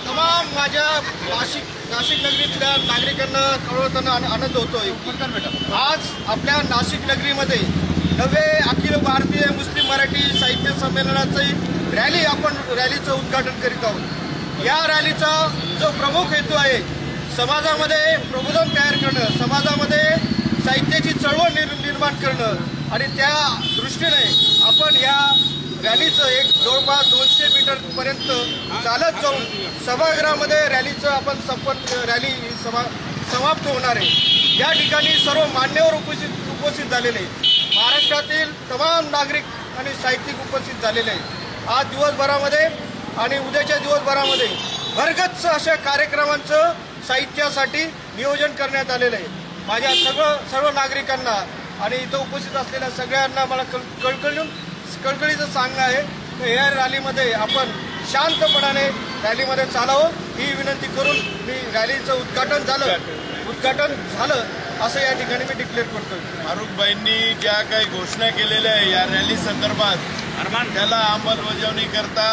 तमाम माझ्या नाशिक नगरीतल्या नागरिकांना कळवताना आनंद होतोय। आज आपल्या नाशिक नगरीमध्ये 9वे अखिल भारतीय मुस्लिम मराठी साहित्य संमेलनाची रॅलीचं उद्घाटन करीत आहोत। या रॅलीचा जो प्रमुख हेतू आहे समाजामध्ये प्रबोधन तयार करणं, समाजामध्ये साहित्याची चळवळ निर्माण करणं आणि त्या दृष्टीने आपण या रॅलीचं एक जवळपास 200 मीटर पर्यंत चालत जाऊन सभागृहामध्ये रॅलीचं आपण रॅली समाप्त होणार आहे। या ठिकाणी सर्व मान्यवर उपस्थित झालेले महाराष्ट्रातील तमाम नागरिक आणि साहित्यिक उपस्थित झालेले आहेत। आज दिवसभरामध्ये आणि उद्याच्या दिवसभरामध्ये भरगच्च अशा कार्यक्रमांचं साहित्यासाठी नियोजन करण्यात आलेलं आहे। माझ्या सर्व नागरिकांना आणि इथं उपस्थित असलेल्या सगळ्यांना मला कळकळीचं सांगणं आहे की या रॅलीमध्ये आपण शांतपणाने रॅलीमध्ये चालावं ही विनंती करून मी रॅलीचं उद्घाटन झालं असं या ठिकाणी मी डिक्लेअर करतो। फारुखबाईंनी ज्या काही घोषणा केलेल्या आहे या रॅली संदर्भात त्याला अंमलबजावणी करता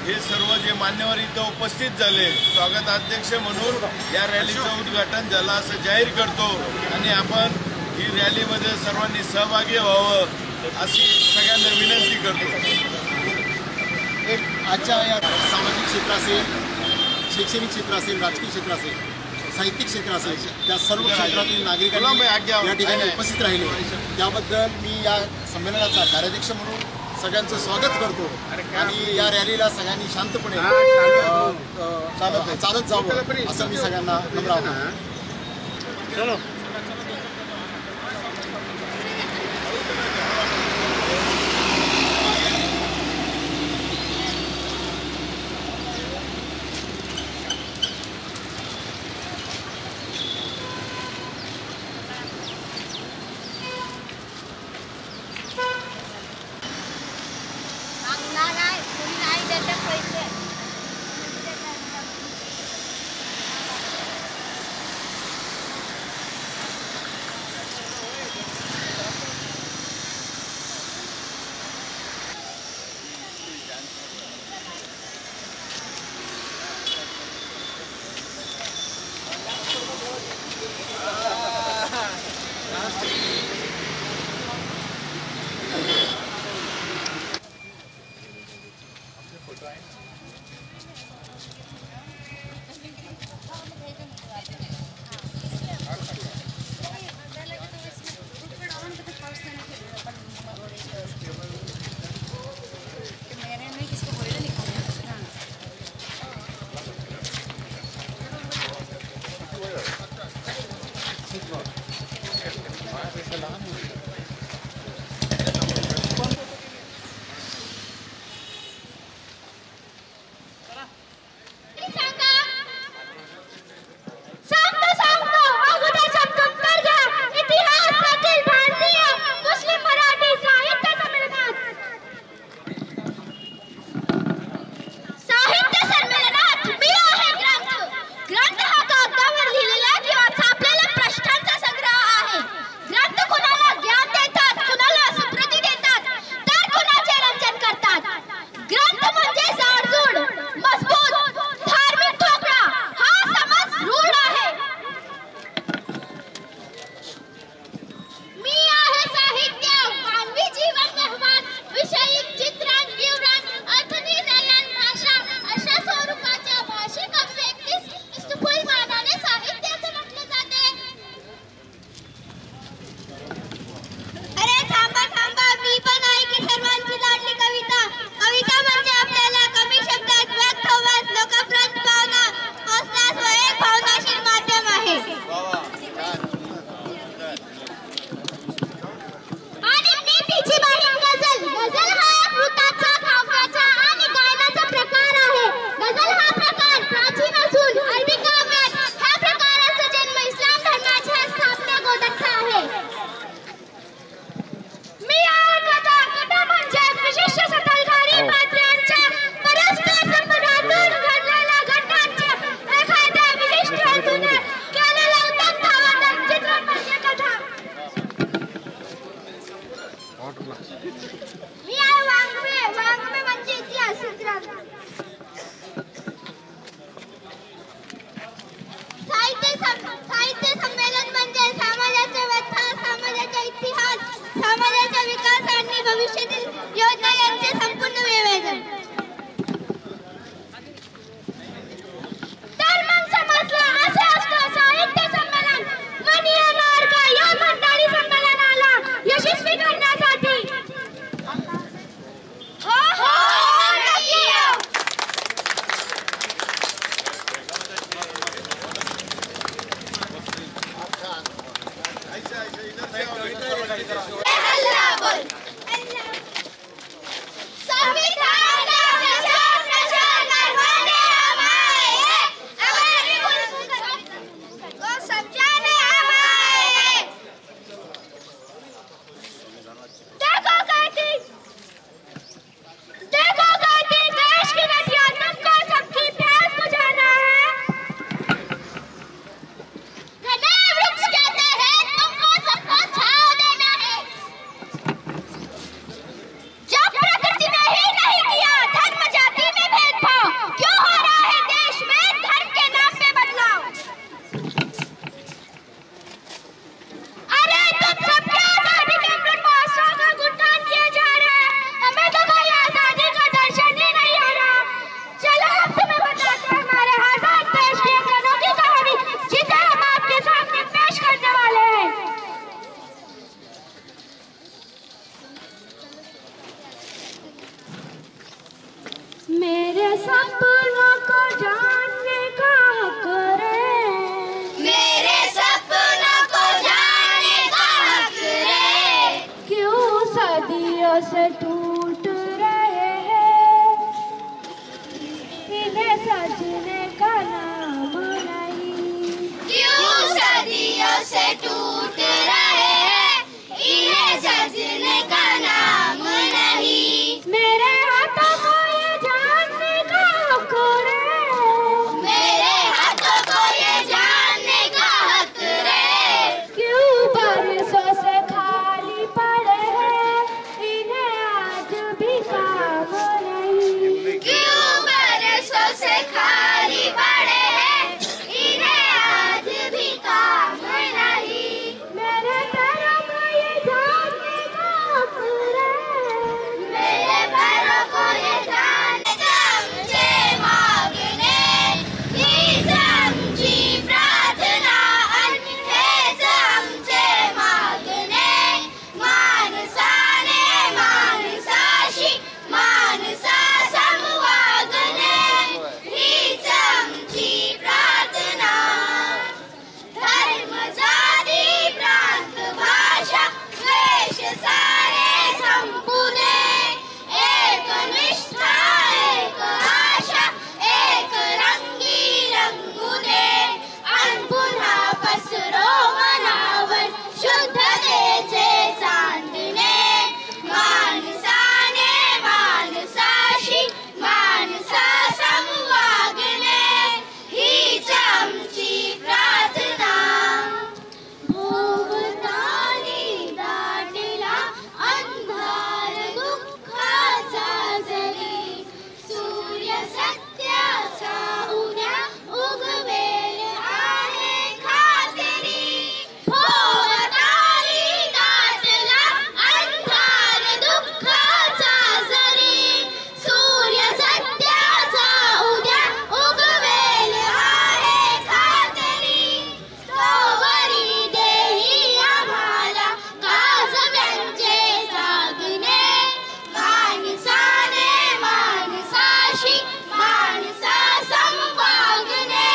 हे सर्व जे मान्यवर इथं उपस्थित झाले स्वागताध्यक्ष म्हणून या रॅलीचं उद्घाटन झालं असं जाहीर करतो आणि आपण ही रॅलीमध्ये सर्वांनी सहभागी व्हावं अशी सगळ्यांना विनंती करतो। आजच्या या सामाजिक क्षेत्र असेल, शैक्षणिक क्षेत्र असेल, राजकीय क्षेत्र असेल, साहित्यिक क्षेत्र असेल, त्या सर्व क्षेत्रातील नागरिकांनी या ठिकाणी उपस्थित राहिले त्याबद्दल मी या संमेलनाचा कार्याध्यक्ष म्हणून सगळ्यांचं स्वागत करतो आणि या रॅलीला सगळ्यांनी शांतपणे चालत जावं असं मी सगळ्यांना नम्र आवाहन करतो। मी आहे वांगवे म्हणजे इतिहास समाजाचा विकास आणि भविष्यातील योजना यांचे संपूर्ण विवेचन. तर मग समजलं असे असतं साहित्य संमेलन मनीय मार्ग या मंडळी संमेलनाला यशस्वी करण्यासाठी. हो नक्की येऊ. मेरे सपनों को जानने का हक रे, मेरे सपनों को जानने का हक रे, क्यों सदियों से टूट रहे हैं, इन्हें सजने का नाम नहीं, क्यों सदियों से टूट रहे हैं, इन्हें सजने का नाम नहीं. मेरे हाथों को ये जानने का हक रे, मेरे हाथों को ये जानने का हक रे, क्यों बरसों से खाली पड़े हैं, इन्हें आज भी काम नहीं, क्यों बरसों से खाली पड़े हैं, इन्हें आज भी काम नहीं. मेरे पैरों को ये जानने का हक रे, मेरे पैरों को ये जानने समझे मांगने ही समझी प्रार्थना अन्य समझे मांगने मानसाने मानसाशी मानसा समवागने ही समझी प्रार्थना. धर्म जाती प्रांत भाषा द्वेष सारे संपुने एक निष्ठा एक आशा एक रंगी रंगुने अन पुन्हा पसरो मनावर शुद्धतेचे चांदणे माणसाने माणसाशी माणसा समवागणे हीच आमची प्रार्थना. भोवताली दाटला अंधार दुःखाचा जरी सूर्य सत्याचा उद्या उगवेल आहे खात्री. भोवताली दाटला अंधार दुःखाचा जरी सूर्य सत्याचा उद्या उगवेल आहे खात्री. तोवरी देही आम्हाला काजव्यांचे जागणे माणसाने माणसाशी माणसा समवागणे.